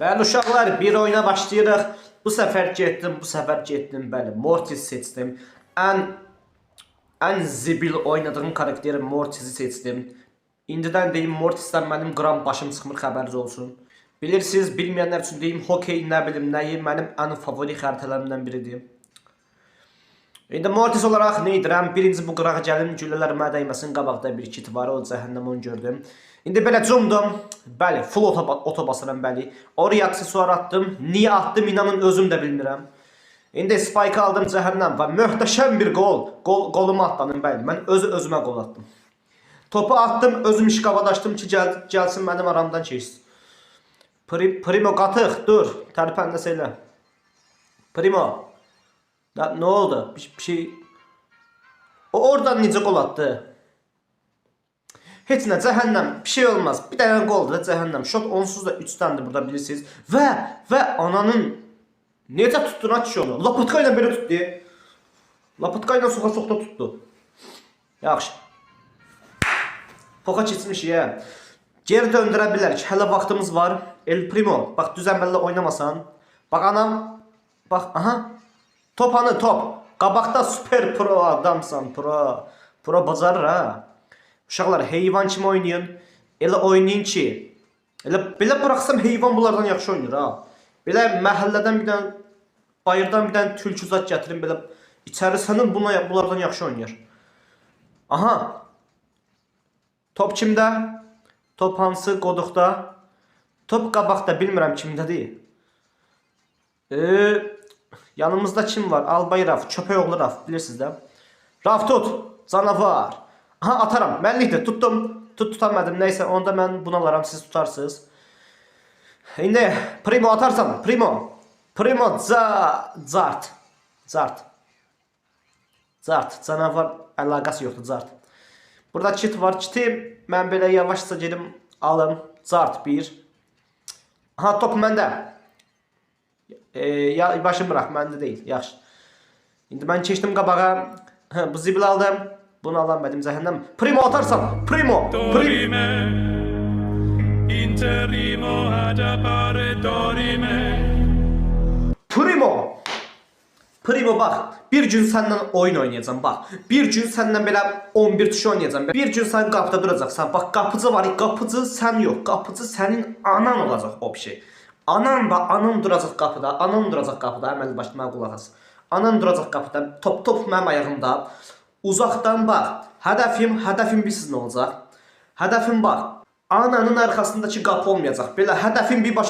Bəli uşaqlar, bir oyuna başlayırıq. Bu səfər getdim, bəli, Mortis seçdim. Ən zibil oynadığım karakteri Mortis'i seçdim. İndidən deyim, Mortis'dən mənim qram başım çıxmır, xəbəriniz olsun. Bilirsiniz, bilməyənlər üçün deyim, hokey nə bilim nəyi mənim ən favori xəritələrimdən biridir. İndi Mortis olaraq nə edirəm? Birinci bu qırağa gəlim, güllələr mənə dəyməsin, qabaqda bir kit var, o cəhənnəm onu gördüm. İndi belə cumdum, bəli, full oto basıram, bəli. Oraya aksesuar attım, niyə attım inanın özüm də bilmirəm. İndi spike aldım, cəhənnəm və möhtəşəm bir qolumu atlanım, bəli. Mən özümə qol attım. Topu attım, özüm işqavadaşdım ki, gəlsin mənim aramdan keçsin. Primo qatıq, dur, tərpənləsə elə. Primo. Ne oldu? Bir şey... O oradan necə qol attı? Heç nə, cəhənnəm, bir şey olmaz. Bir dənə qoldur da cəhənnəm. Şot onsuz da 3 dəndir burada bilirsiniz. Və ananın necə tutdun aç onu? Lapatka ilə belə tutdu. Lapatka ilə soxa-soxda tutdu. Yaxşı. Poxa keçmiş ya. Geri döndürə bilərik. Hələ vaxtımız var. El Primo, bax düz əməllə oynamasan. Bax anam, bax, aha. Top hanı top. Qabaqda super pro adamsan, pro. Pro bacarır ha. Uşaqlar heyvan kimi oynayın. Elə oynayın ki, belə bıraxsam heyvan bunlardan yaxşı oynayır ha. Belə məhəllədən bir dənə, bayırdan bir dənə tülkü zat gətirin, belə içəri sənin bunlardan yaxşı oynayır. Aha. Top kimdə? Top hansı qoduqda? Top qabaqda, bilmirəm kimdədir. Yanımızda kim var? Albay Raf, köpək oğlu Raf, bilirsiniz də. Raf tut, canavar. Aha ataram, mənlikdir, tuttum. Tutamadım, neyse onda mən bunu alaram, siz tutarsınız. İndi Primo atarsan, Primo. Primo zart. Canavar əlaqəsi yoxdur, zart. Burada kit var, kiti mən belə yavaşca gedim alım. Zart 1. Aha top məndə. Başım bırak, məndə deyil, yaxşı. İndi mən keçdim qabağa. Bu zibil aldım. Bunu alamadım, cəhənnəm. Primo atarsan, Primo. Primo bax, bir gün səndən oyun oynayacağım, bax. Bir gün səndən belə 11 tuş oynayacağım. Bir gün sən qapıda duracaqsan. Bax, qapıcı var, qapıcı sən yox. Qapıcı sənin anan olacaq o bir şey. Anan duracaq qapıda, əməli başına qulaq as. Anan duracaq qapıda, top mənim ayağımda. Uzaqdan bax, hədəfim bilirsiniz nə olacaq? Hədəfim bax, ananın arxasındakı qapı olmayacaq. Belə hədəfim bir başa